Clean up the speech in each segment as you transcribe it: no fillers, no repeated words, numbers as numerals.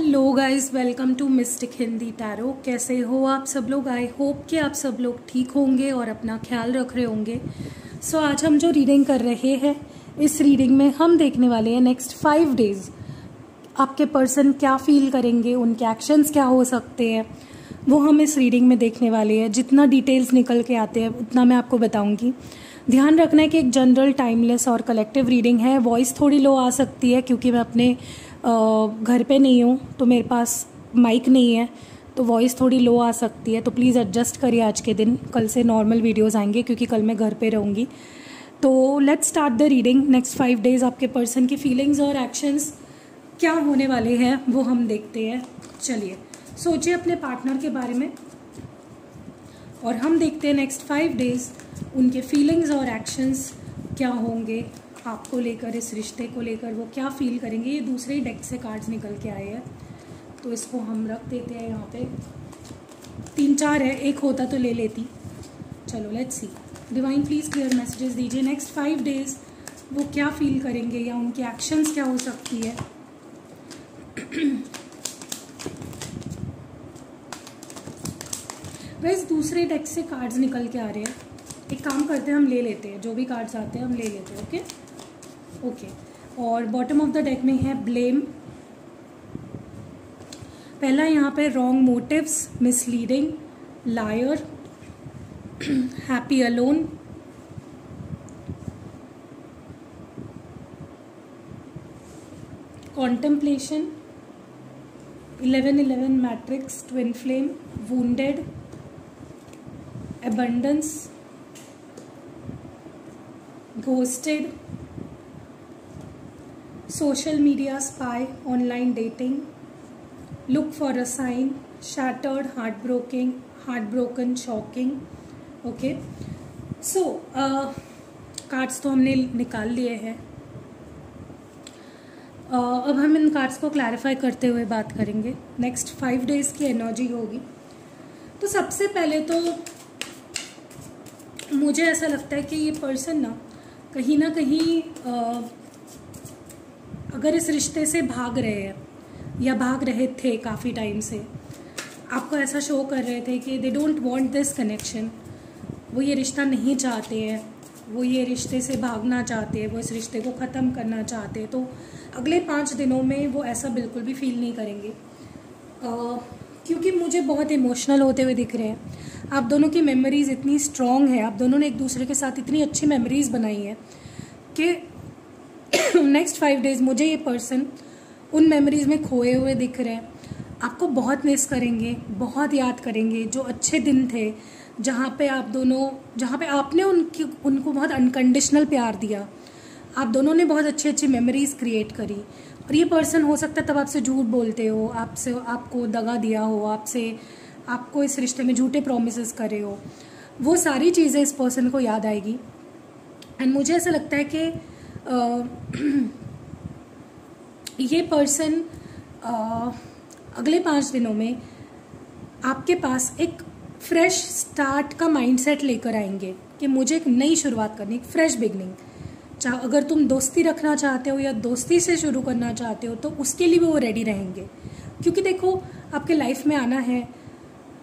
Hello guys, welcome to mystic Hindi tarot. कैसे हो आप सब लोग? आई होप कि आप सब लोग ठीक होंगे और अपना ख्याल रख रहे होंगे। सो आज हम जो रीडिंग कर रहे हैं, इस रीडिंग में हम देखने वाले हैं नेक्स्ट 5 डेज आपके पर्सन क्या फील करेंगे, उनके एक्शंस क्या हो सकते हैं, वो हम इस रीडिंग में देखने वाले हैं। जितना डिटेल्स निकल के आते हैं उतना मैं आपको बताऊंगी। ध्यान रखना है कि एक जनरल, टाइमलेस और कलेक्टिव रीडिंग है। वॉइस थोड़ी लो आ सकती है क्योंकि मैं अपने घर पे नहीं हूँ, तो मेरे पास माइक नहीं है, तो वॉइस थोड़ी लो आ सकती है। तो प्लीज़ एडजस्ट करिए आज के दिन। कल से नॉर्मल वीडियोस आएंगे क्योंकि कल मैं घर पे रहूँगी। तो let's start the reading. Next 5 days आपके पर्सन की फीलिंग्स और एक्शंस क्या होने वाले हैं वो हम देखते हैं। चलिए, सोचिए अपने पार्टनर के बारे में और हम देखते हैं नेक्स्ट 5 डेज उनके फीलिंग्स और एक्शंस क्या होंगे आपको लेकर, इस रिश्ते को लेकर वो क्या फील करेंगे। ये दूसरे डेक से कार्ड्स निकल के आए हैं, तो इसको हम रख देते हैं यहाँ पे। 3-4 है, एक होता तो ले लेती। चलो let's see. Divine please clear messages दीजिए। नेक्स्ट 5 डेज वो क्या फील करेंगे या उनकी एक्शंस क्या हो सकती है। वैसे दूसरे डेक से कार्ड्स निकल के आ रहे हैं। एक काम करते हैं, हम ले लेते हैं, जो भी कार्ड्स आते हैं हम ले लेते हैं। ओके। और बॉटम ऑफ द डेक में है ब्लेम। पहला यहाँ पे wrong motives, misleading, liar, happy alone, contemplation, 11-11 matrix, twin flame, wounded, abundance, ghosted, social media spy, online dating, look for a sign, shattered, heartbroken, shocking. Okay, so cards तो हमने निकाल लिए हैं। अब हम इन कार्ड्स को क्लैरिफाई करते हुए बात करेंगे। नेक्स्ट 5 डेज की एनर्जी होगी। तो सबसे पहले तो मुझे ऐसा लगता है कि ये पर्सन ना कहीं अगर इस रिश्ते से भाग रहे हैं या भाग रहे थे काफ़ी टाइम से, आपको ऐसा शो कर रहे थे कि they don't want this connection. वो ये रिश्ता नहीं चाहते हैं, वो ये रिश्ते से भागना चाहते हैं, वो इस रिश्ते को ख़त्म करना चाहते हैं। तो अगले 5 दिनों में वो ऐसा बिल्कुल भी फील नहीं करेंगे, क्योंकि मुझे बहुत इमोशनल होते हुए दिख रहे हैं। आप दोनों की मेमोरीज इतनी स्ट्रॉन्ग है, आप दोनों ने एक दूसरे के साथ इतनी अच्छी मेमोरीज बनाई है कि नेक्स्ट 5 डेज मुझे ये पर्सन उन मेमोरीज में खोए हुए दिख रहे हैं। आपको बहुत मिस करेंगे, बहुत याद करेंगे जो अच्छे दिन थे, जहाँ पे आपने उनको बहुत अनकंडीशनल प्यार दिया। आप दोनों ने बहुत अच्छी अच्छी मेमोरीज क्रिएट करी। और ये पर्सन हो सकता है तब आपसे झूठ बोलते हो, आपको दगा दिया हो, आपको इस रिश्ते में झूठे प्रोमिसेस करे हो। वो सारी चीज़ें इस पर्सन को याद आएगी। एंड मुझे ऐसा लगता है कि ये पर्सन अगले 5 दिनों में आपके पास एक फ्रेश स्टार्ट का माइंडसेट लेकर आएंगे कि मुझे एक नई शुरुआत करनी, एक फ्रेश बिगनिंग। अगर तुम दोस्ती रखना चाहते हो या दोस्ती से शुरू करना चाहते हो तो उसके लिए भी वो रेडी रहेंगे। क्योंकि देखो, आपके लाइफ में आना है,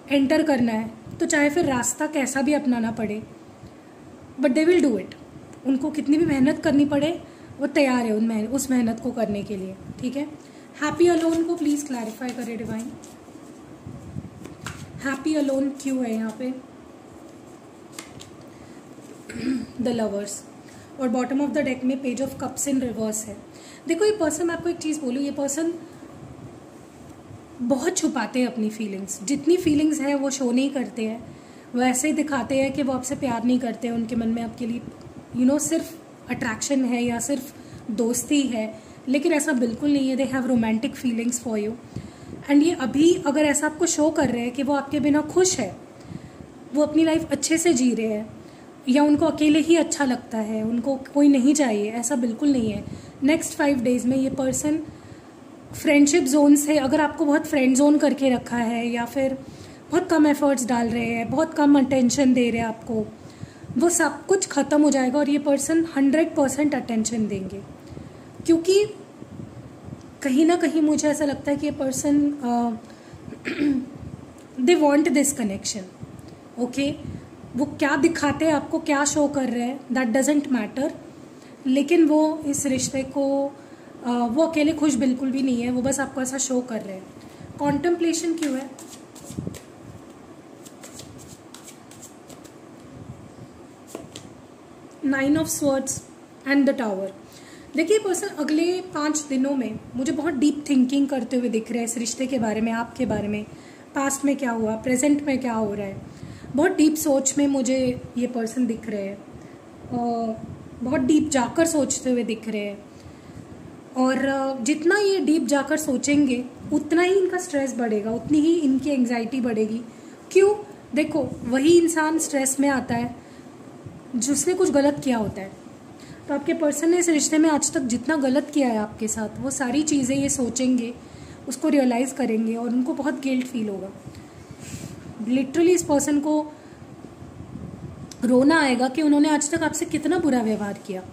एंटर करना है, तो चाहे फिर रास्ता कैसा भी अपनाना पड़े, but they will do it. उनको कितनी भी मेहनत करनी पड़े, वो तैयार है उस मेहनत को करने के लिए। ठीक है। हैप्पी अलोन को प्लीज़ क्लैरिफाई करें डिवाइन। हैप्पी अलोन क्यों है यहाँ पे? The lovers. और बॉटम ऑफ द डेक में page of cups in reverse है। देखो, ये पर्सन, मैं आपको एक चीज़ बोलूँ, ये पर्सन बहुत छुपाते हैं अपनी फीलिंग्स। जितनी फीलिंग्स है वो शो नहीं करते हैं, वो ऐसे ही दिखाते हैं कि वो आपसे प्यार नहीं करते हैं। उनके मन में आपके लिए सिर्फ अट्रैक्शन है या सिर्फ दोस्ती है, लेकिन ऐसा बिल्कुल नहीं है। They have romantic feelings for you. And ये अभी अगर ऐसा आपको शो कर रहे हैं कि वो आपके बिना खुश है, वो अपनी लाइफ अच्छे से जी रहे हैं, या उनको अकेले ही अच्छा लगता है, उनको कोई नहीं चाहिए, ऐसा बिल्कुल नहीं है। नेक्स्ट 5 डेज में ये पर्सन फ्रेंडशिप जोन से, अगर आपको बहुत फ्रेंड जोन करके रखा है या फिर बहुत कम एफर्ट्स डाल रहे हैं, बहुत कम अटेंशन दे रहे हैं आपको, वो सब कुछ ख़त्म हो जाएगा और ये पर्सन 100% अटेंशन देंगे। क्योंकि कहीं ना कहीं मुझे ऐसा लगता है कि ये person they want this connection. Okay, वो क्या दिखाते हैं आपको, क्या शो कर रहे हैं, दैट डजेंट मैटर, लेकिन वो इस रिश्ते को वो अकेले खुश बिल्कुल भी नहीं है, वो बस आपको ऐसा शो कर रहे हैं। कॉन्टेम्पलेशन क्यों है? Nine of swords and the tower. देखिए पर्सन अगले 5 दिनों में मुझे बहुत डीप थिंकिंग करते हुए दिख रहे हैं इस रिश्ते के बारे में, आपके बारे में, पास्ट में क्या हुआ, प्रेजेंट में क्या हो रहा है। बहुत डीप सोच में मुझे ये पर्सन दिख रहे हैं, बहुत डीप जाकर सोचते हुए दिख रहे हैं। और जितना ये डीप जाकर सोचेंगे उतना ही इनका स्ट्रेस बढ़ेगा, उतनी ही इनकी एंग्जाइटी बढ़ेगी। क्यों? देखो, वही इंसान स्ट्रेस में आता है जिसने कुछ गलत किया होता है। तो आपके पर्सन ने इस रिश्ते में आज तक जितना गलत किया है आपके साथ, वो सारी चीज़ें ये सोचेंगे, उसको रियलाइज़ करेंगे और उनको बहुत गिल्ट फील होगा। लिटरली इस पर्सन को रोना आएगा कि उन्होंने आज तक आपसे कितना बुरा व्यवहार किया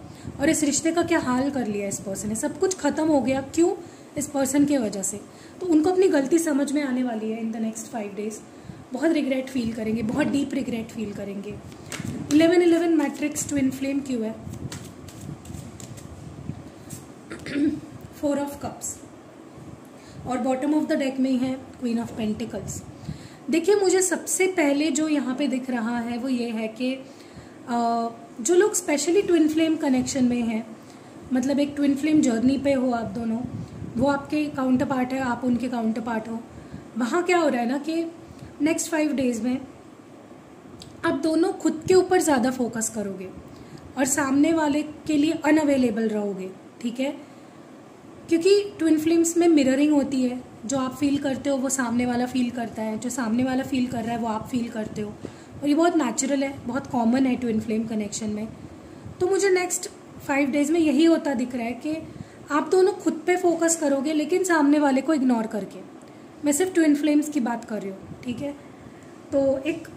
और इस रिश्ते का क्या हाल कर लिया इस पर्सन ने। सब कुछ खत्म हो गया, क्यों? इस पर्सन के वजह से। तो उनको अपनी गलती समझ में आने वाली है इन द नेक्स्ट 5 डेज। बहुत रिग्रेट फील करेंगे, बहुत डीप रिग्रेट फील करेंगे। 11-11 मैट्रिक्स ट्विन फ्लेम क्यों है? 4 ऑफ कप्स और बॉटम ऑफ द डेक में है क्वीन ऑफ पेंटिकल्स। देखिए, मुझे सबसे पहले जो यहाँ पे दिख रहा है वो ये है कि जो लोग स्पेशली ट्विन फ्लेम कनेक्शन में हैं, मतलब एक ट्विन फ्लेम जर्नी पे हो आप दोनों, वो आपके काउंटर पार्ट है, आप उनके काउंटर पार्ट हो। वहाँ क्या हो रहा है ना कि नेक्स्ट 5 डेज में आप दोनों खुद के ऊपर ज़्यादा फोकस करोगे और सामने वाले के लिए अनअवेलेबल रहोगे, ठीक है? क्योंकि ट्विन फ्लेम्स में मिररिंग होती है, जो आप फील करते हो वो सामने वाला फील करता है, जो सामने वाला फील कर रहा है वो आप फील करते हो, और ये बहुत नेचुरल है, बहुत कॉमन है ट्विन फ्लेम कनेक्शन में। तो मुझे नेक्स्ट 5 डेज में यही होता दिख रहा है कि आप दोनों खुद पे फोकस करोगे लेकिन सामने वाले को इग्नोर करके। मैं सिर्फ ट्विन फ्लेम्स की बात कर रही हूँ, ठीक है? तो एक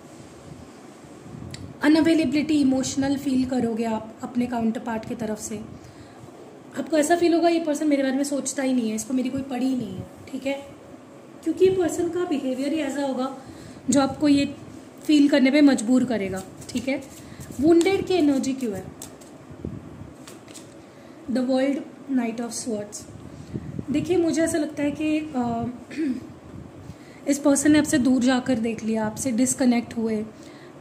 अनअवेलेबिलिटी इमोशनल फील करोगे आप अपने काउंटर पार्ट की तरफ से। आपको ऐसा फील होगा ये पर्सन मेरे बारे में सोचता ही नहीं है, इसको मेरी कोई पड़ी ही नहीं है, ठीक है? क्योंकि ये पर्सन का बिहेवियर ही ऐसा होगा जो आपको ये फील करने पे मजबूर करेगा, ठीक है? वुंडेड की एनर्जी क्यों है? The world, night of swords. देखिए, मुझे ऐसा लगता है कि इस पर्सन ने आपसे दूर जाकर देख लिया, आपसे डिसकनेक्ट हुए,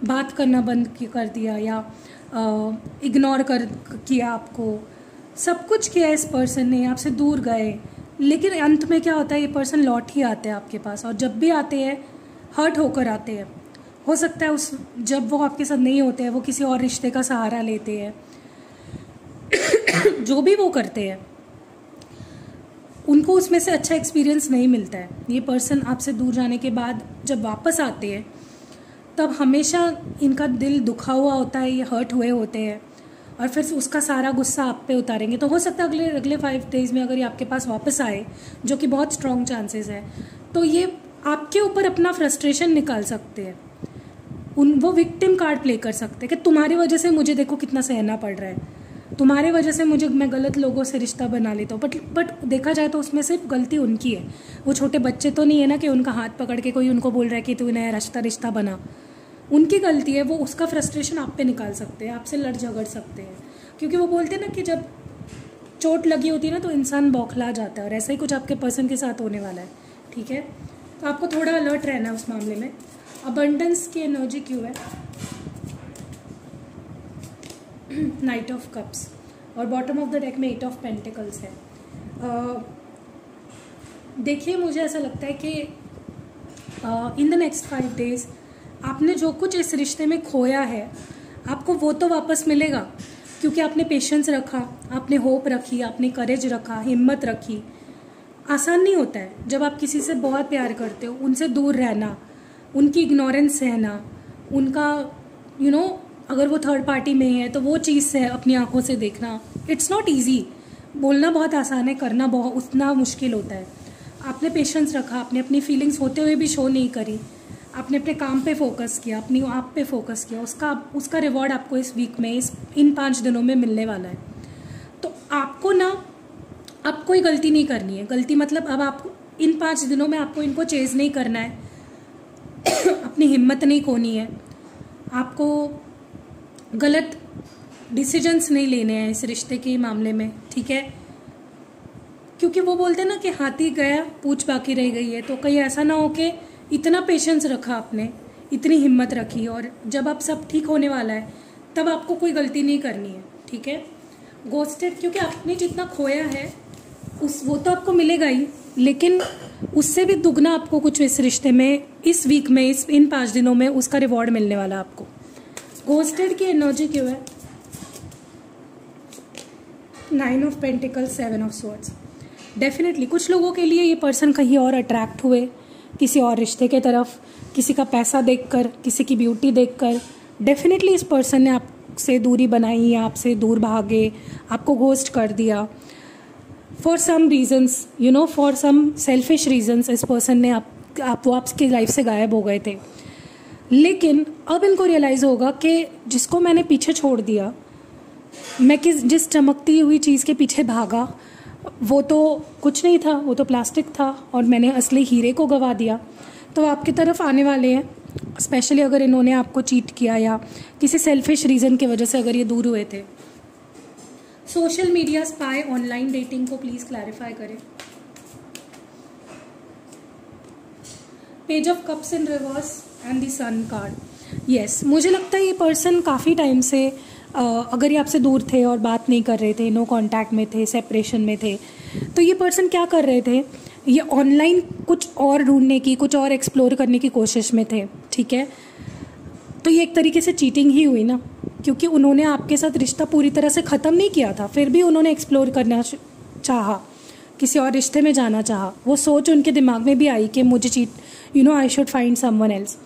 बात करना बंद कर दिया या इग्नोर किया आपको, सब कुछ किया इस पर्सन ने, आपसे दूर गए। लेकिन अंत में क्या होता है, ये पर्सन लौट ही आते हैं आपके पास, और जब भी आते हैं हर्ट होकर आते हैं। हो सकता है जब वो आपके साथ नहीं होते हैं वो किसी और रिश्ते का सहारा लेते हैं जो भी वो करते हैं उनको उसमें से अच्छा एक्सपीरियंस नहीं मिलता है। ये पर्सन आपसे दूर जाने के बाद जब वापस आते हैं तब हमेशा इनका दिल दुखा हुआ होता है, ये हर्ट हुए होते हैं, और फिर उसका सारा गुस्सा आप पे उतारेंगे। तो हो सकता है अगले 5 डेज में अगर ये आपके पास वापस आए, जो कि बहुत स्ट्रॉन्ग चांसेस है, तो ये आपके ऊपर अपना फ्रस्ट्रेशन निकाल सकते हैं। वो विक्टिम कार्ड प्ले कर सकते हैं कि तुम्हारी वजह से मुझे देखो कितना सहना पड़ रहा है, तुम्हारे वजह से मैं गलत लोगों से रिश्ता बना लेता हूँ। बट देखा जाए तो उसमें सिर्फ गलती उनकी है। वो छोटे बच्चे तो नहीं है ना कि उनका हाथ पकड़ के कोई उनको बोल रहा है कि तू नया रिश्ता बना। उनकी गलती है, वो उसका फ्रस्ट्रेशन आप पे निकाल सकते हैं, आपसे लड़ झगड़ सकते हैं। क्योंकि वो बोलते हैं ना कि जब चोट लगी होती है ना तो इंसान बौखला जाता है, और ऐसा ही कुछ आपके पर्सन के साथ होने वाला है, ठीक है? तो आपको थोड़ा अलर्ट रहना है उस मामले में। अबंडेंस की एनर्जी क्यों है? नाइट ऑफ कप्स और बॉटम ऑफ द डेक में 8 ऑफ पेंटिकल्स है। देखिए, मुझे ऐसा लगता है कि इन द नेक्स्ट 5 डेज आपने जो कुछ इस रिश्ते में खोया है आपको वो तो वापस मिलेगा, क्योंकि आपने पेशेंस रखा, आपने होप रखी, आपने करेज रखा, हिम्मत रखी। आसान नहीं होता है जब आप किसी से बहुत प्यार करते हो, उनसे दूर रहना, उनकी इग्नोरेंस सहना, उनका अगर वो थर्ड पार्टी में है तो वो चीज़ से अपनी आंखों से देखना। It's not easy. बोलना बहुत आसान है, करना बहुत उतना मुश्किल होता है। आपने पेशेंस रखा, आपने अपनी फीलिंग्स होते हुए भी शो नहीं करी, आपने अपने काम पे फोकस किया, अपनी आप पे फोकस किया, उसका रिवॉर्ड आपको इस वीक में इन 5 दिनों में मिलने वाला है। तो आपको ना अब कोई गलती नहीं करनी है। गलती मतलब अब आपको इन 5 दिनों में आपको इनको चेज नहीं करना है, अपनी हिम्मत नहीं खोनी है, आपको गलत डिसीजंस नहीं लेने हैं इस रिश्ते के मामले में, ठीक है। क्योंकि वो बोलते हैं ना कि हाथी गया पूंछ बाकी रह गई है, तो कहीं ऐसा ना हो कि इतना पेशेंस रखा आपने, इतनी हिम्मत रखी और जब आप सब ठीक होने वाला है तब आपको कोई गलती नहीं करनी है, ठीक है। गोस्टेड, क्योंकि आपने जितना खोया है वो तो आपको मिलेगा ही, लेकिन उससे भी दुगना आपको कुछ इस रिश्ते में, इस वीक में, इन 5 दिनों में उसका रिवॉर्ड मिलने वाला आपको। गोस्टेड की एनर्जी क्यों है? 9 of pentacles, 7 of swords. Definitely कुछ लोगों के लिए ये पर्सन कहीं और अट्रैक्ट हुए, किसी और रिश्ते के तरफ, किसी का पैसा देखकर, किसी की ब्यूटी देखकर। डेफिनेटली इस पर्सन ने आपसे दूरी बनाई या आपसे दूर भागे, आपको घोस्ट कर दिया for some reasons, you know, for some selfish reasons. इस पर्सन ने वो आपकी लाइफ से गायब हो गए थे, लेकिन अब इनको रियलाइज़ होगा कि जिसको मैंने पीछे छोड़ दिया, मैं जिस चमकती हुई चीज़ के पीछे भागा, वो तो कुछ नहीं था, वो तो प्लास्टिक था और मैंने असली हीरे को गवा दिया। तो आपकी तरफ आने वाले हैं, स्पेशली अगर इन्होंने आपको चीट किया या किसी सेल्फिश रीज़न की वजह से अगर ये दूर हुए थे। Social media spy, online dating को प्लीज़ क्लैरिफाई करें। Page of cups in reverse and the sun card. Yes, मुझे लगता है ये पर्सन काफ़ी टाइम से अगर ये आपसे दूर थे और बात नहीं कर रहे थे, नो कांटेक्ट में थे, सेपरेशन में थे, तो ये पर्सन क्या कर रहे थे, ये ऑनलाइन कुछ और ढूंढने की, कुछ और एक्सप्लोर करने की कोशिश में थे, ठीक है। तो ये एक तरीके से चीटिंग ही हुई ना, क्योंकि उन्होंने आपके साथ रिश्ता पूरी तरह से ख़त्म नहीं किया था, फिर भी उन्होंने एक्सप्लोर करना चाहा, किसी और रिश्ते में जाना चाहा। वो सोच उनके दिमाग में भी आई कि मुझे I should find someone else.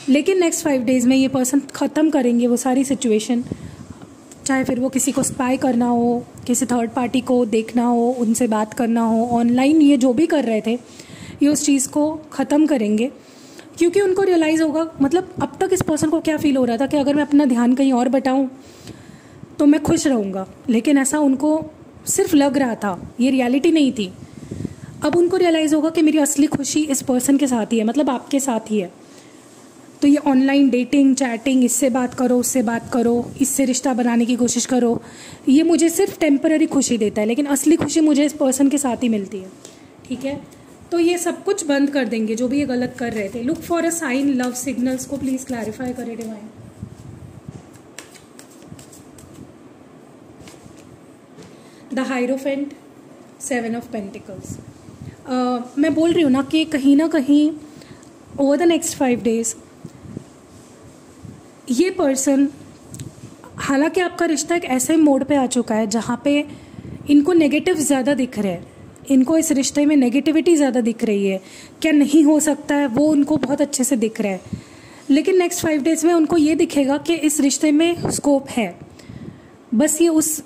लेकिन नेक्स्ट 5 डेज़ में ये पर्सन ख़त्म करेंगे वो सारी सिचुएशन, चाहे फिर वो किसी को स्पाई करना हो, किसी थर्ड पार्टी को देखना हो, उनसे बात करना हो, ऑनलाइन ये जो भी कर रहे थे, ये उस चीज़ को ख़त्म करेंगे। क्योंकि उनको रियलाइज़ होगा, मतलब अब तक इस पर्सन को क्या फील हो रहा था कि अगर मैं अपना ध्यान कहीं और बटाऊं तो मैं खुश रहूँगा, लेकिन ऐसा उनको सिर्फ लग रहा था, ये रियलिटी नहीं थी। अब उनको रियलाइज़ होगा कि मेरी असली खुशी इस पर्सन के साथ ही है, मतलब आपके साथ ही है। तो ये ऑनलाइन डेटिंग, चैटिंग, इससे बात करो, उससे बात करो, इससे रिश्ता बनाने की कोशिश करो, ये मुझे सिर्फ टेम्पररी खुशी देता है, लेकिन असली खुशी मुझे इस पर्सन के साथ ही मिलती है, ठीक है। तो ये सब कुछ बंद कर देंगे जो भी ये गलत कर रहे थे। Look for a sign, love signals को प्लीज़ क्लैरिफाई करें divine. The hierophant, 7 of pentacles. मैं बोल रही हूँ ना कहीं ओवर द नेक्स्ट 5 डेज ये पर्सन, हालांकि आपका रिश्ता एक ऐसे मोड पे आ चुका है जहाँ पे इनको नेगेटिव ज़्यादा दिख रहे हैं, इनको इस रिश्ते में नेगेटिविटी ज़्यादा दिख रही है, क्या नहीं हो सकता है वो उनको बहुत अच्छे से दिख रहा है। लेकिन नेक्स्ट 5 डेज़ में उनको ये दिखेगा कि इस रिश्ते में स्कोप है। बस ये उस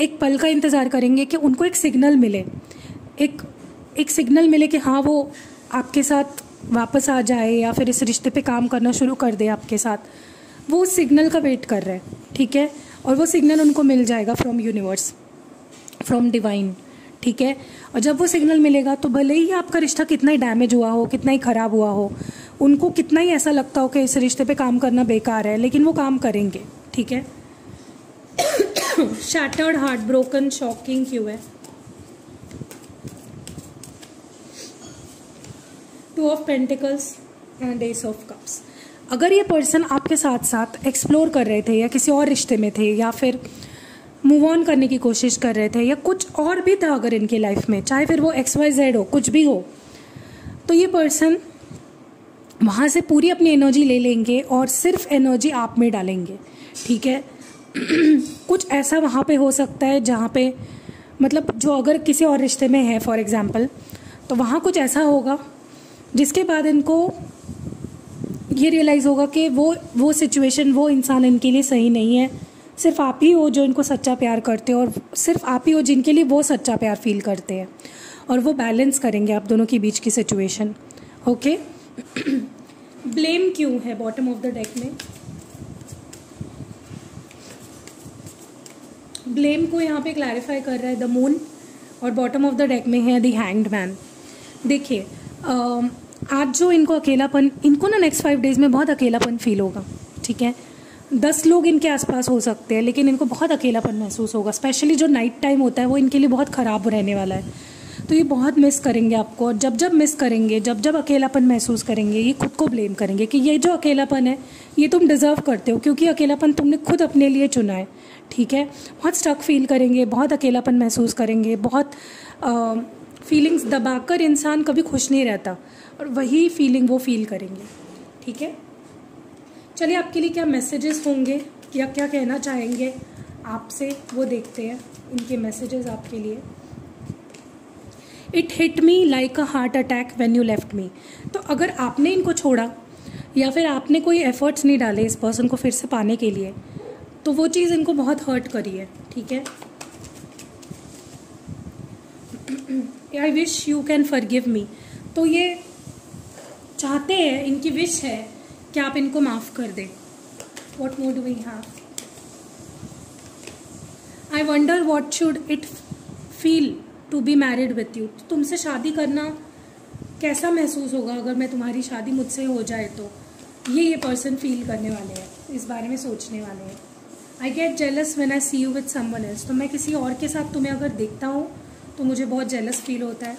एक पल का इंतज़ार करेंगे कि उनको एक सिग्नल मिले, एक सिग्नल मिले कि हाँ वो आपके साथ वापस आ जाए या फिर इस रिश्ते पे काम करना शुरू कर दे आपके साथ। वो उस सिग्नल का वेट कर रहे हैं, ठीक है। और वो सिग्नल उनको मिल जाएगा फ्रॉम यूनिवर्स, फ्रॉम डिवाइन, ठीक है। और जब वो सिग्नल मिलेगा तो भले ही आपका रिश्ता कितना ही डैमेज हुआ हो, कितना ही ख़राब हुआ हो, उनको कितना ही ऐसा लगता हो कि इस रिश्ते पे काम करना बेकार है, लेकिन वो काम करेंगे, ठीक है। शैटर्ड, हार्ट ब्रोकन, शॉकिंग क्यों है? 2 of pentacles and S of cups. अगर ये पर्सन आपके साथ साथ एक्सप्लोर कर रहे थे या किसी और रिश्ते में थे या फिर मूव ऑन करने की कोशिश कर रहे थे या कुछ और भी था अगर इनकी लाइफ में, चाहे फिर वो XYZ हो, कुछ भी हो, तो ये पर्सन वहाँ से पूरी अपनी एनर्जी ले लेंगे और सिर्फ एनर्जी आप में डालेंगे, ठीक है। कुछ ऐसा वहाँ पे हो सकता है जहाँ पे, मतलब जो अगर किसी और रिश्ते में है फॉर एग्जांपल, तो वहाँ कुछ ऐसा होगा जिसके बाद इनको ये रियलाइज़ होगा कि वो सिचुएशन, वो इंसान इनके लिए सही नहीं है। सिर्फ आप ही हो जो इनको सच्चा प्यार करते हो और सिर्फ आप ही हो जिनके लिए वो सच्चा प्यार फील करते हैं, और वो बैलेंस करेंगे आप दोनों के बीच की सिचुएशन, ओके। ब्लेम क्यों है बॉटम ऑफ द डेक में? ब्लेम को यहाँ पे क्लैरिफाई कर रहा है द मून। और बॉटम ऑफ द डेक में है द हैंग्ड मैन। देखिए आज जो इनको अकेलापन, इनको ना नेक्स्ट 5 डेज में बहुत अकेलापन फील होगा, ठीक है। 10 लोग इनके आसपास हो सकते हैं, लेकिन इनको बहुत अकेलापन महसूस होगा। स्पेशली जो नाइट टाइम होता है वो इनके लिए बहुत ख़राब रहने वाला है। तो ये बहुत मिस करेंगे आपको, और जब जब मिस करेंगे, जब जब अकेलापन महसूस करेंगे, ये खुद को ब्लेम करेंगे कि ये जो अकेलापन है ये तुम डिज़र्व करते हो, क्योंकि अकेलापन तुमने खुद अपने लिए चुना है, ठीक है। बहुत स्टक फील करेंगे, बहुत अकेलापन महसूस करेंगे, बहुत फीलिंग्स दबाकर इंसान कभी खुश नहीं रहता, और वही फीलिंग वो फील करेंगे, ठीक है। चलिए आपके लिए क्या मैसेजेस होंगे या क्या कहना चाहेंगे आपसे, वो देखते हैं इनके मैसेजेस आपके लिए। It hit me like a heart attack when you left me. तो अगर आपने इनको छोड़ा या फिर आपने कोई एफर्ट्स नहीं डाले इस पर्सन को फिर से पाने के लिए, तो वो चीज़ इनको बहुत हर्ट करी है, ठीक है। I wish you can forgive me. तो ये चाहते हैं, इनकी विश है कि आप इनको माफ़ कर दें। What more do we have? I wonder what should it feel to be married with you. तुमसे शादी करना कैसा महसूस होगा अगर मैं तुम्हारी शादी मुझसे हो जाए तो, ये पर्सन फील करने वाले हैं, इस बारे में सोचने वाले हैं। I get jealous when I see you with someone else. तो मैं किसी और के साथ तुम्हें अगर देखता हूँ तो मुझे बहुत जेलस फील होता है।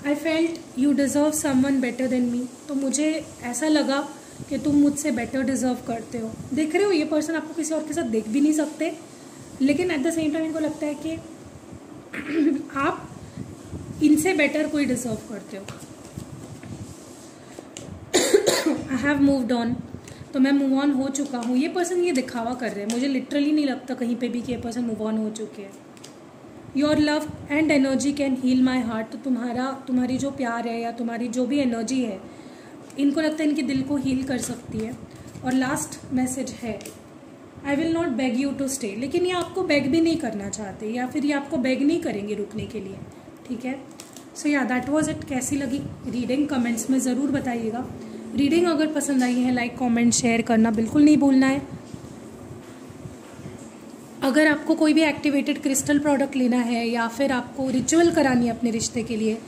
I felt you deserve someone better than me. तो मुझे ऐसा लगा कि तुम मुझसे बेटर डिज़र्व करते हो। देख रहे हो, ये पर्सन आपको किसी और के साथ देख भी नहीं सकते, लेकिन एट द सेम टाइम इनको लगता है कि आप इनसे बेटर कोई डिजर्व करते हो। I have moved on. तो मैं मूव ऑन हो चुका हूँ। ये पर्सन ये दिखावा कर रहे हैं, मुझे लिटरली नहीं लगता कहीं पे भी कि ये पर्सन मूव ऑन हो चुके हैं। Your love and energy can heal my heart. तो तुम्हारी जो प्यार है या तुम्हारी जो भी एनर्जी है, इनको लगता है इनके दिल को हील कर सकती है। और लास्ट मैसेज है, I will not beg you to stay. लेकिन ये आपको बेग भी नहीं करना चाहते, या फिर ये आपको बेग नहीं करेंगे रुकने के लिए, ठीक है। सो या दैट वाज इट। कैसी लगी रीडिंग कमेंट्स में ज़रूर बताइएगा। रीडिंग अगर पसंद आई है, लाइक कमेंट शेयर करना बिल्कुल नहीं भूलना है। अगर आपको कोई भी एक्टिवेटेड क्रिस्टल प्रोडक्ट लेना है या फिर आपको रिचुअल करानी है अपने रिश्ते के लिए,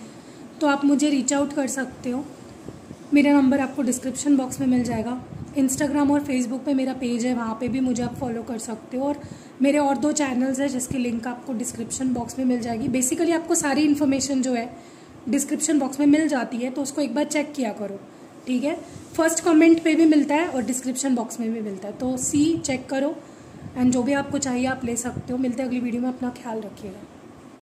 तो आप मुझे रीच आउट कर सकते हो। मेरा नंबर आपको डिस्क्रिप्शन बॉक्स में मिल जाएगा। इंस्टाग्राम और फेसबुक पे मेरा पेज है, वहाँ पे भी मुझे आप फॉलो कर सकते हो। और मेरे और 2 चैनल्स हैं जिसकी लिंक आपको डिस्क्रिप्शन बॉक्स में मिल जाएगी। बेसिकली आपको सारी इन्फॉर्मेशन जो है डिस्क्रिप्शन बॉक्स में मिल जाती है, तो उसको एक बार चेक किया करो, ठीक है। फर्स्ट कमेंट पे भी मिलता है और डिस्क्रिप्शन बॉक्स में भी मिलता है, तो चेक करो, एंड जो भी आपको चाहिए आप ले सकते हो। मिलते हैं अगली वीडियो में, अपना ख्याल रखिएगा।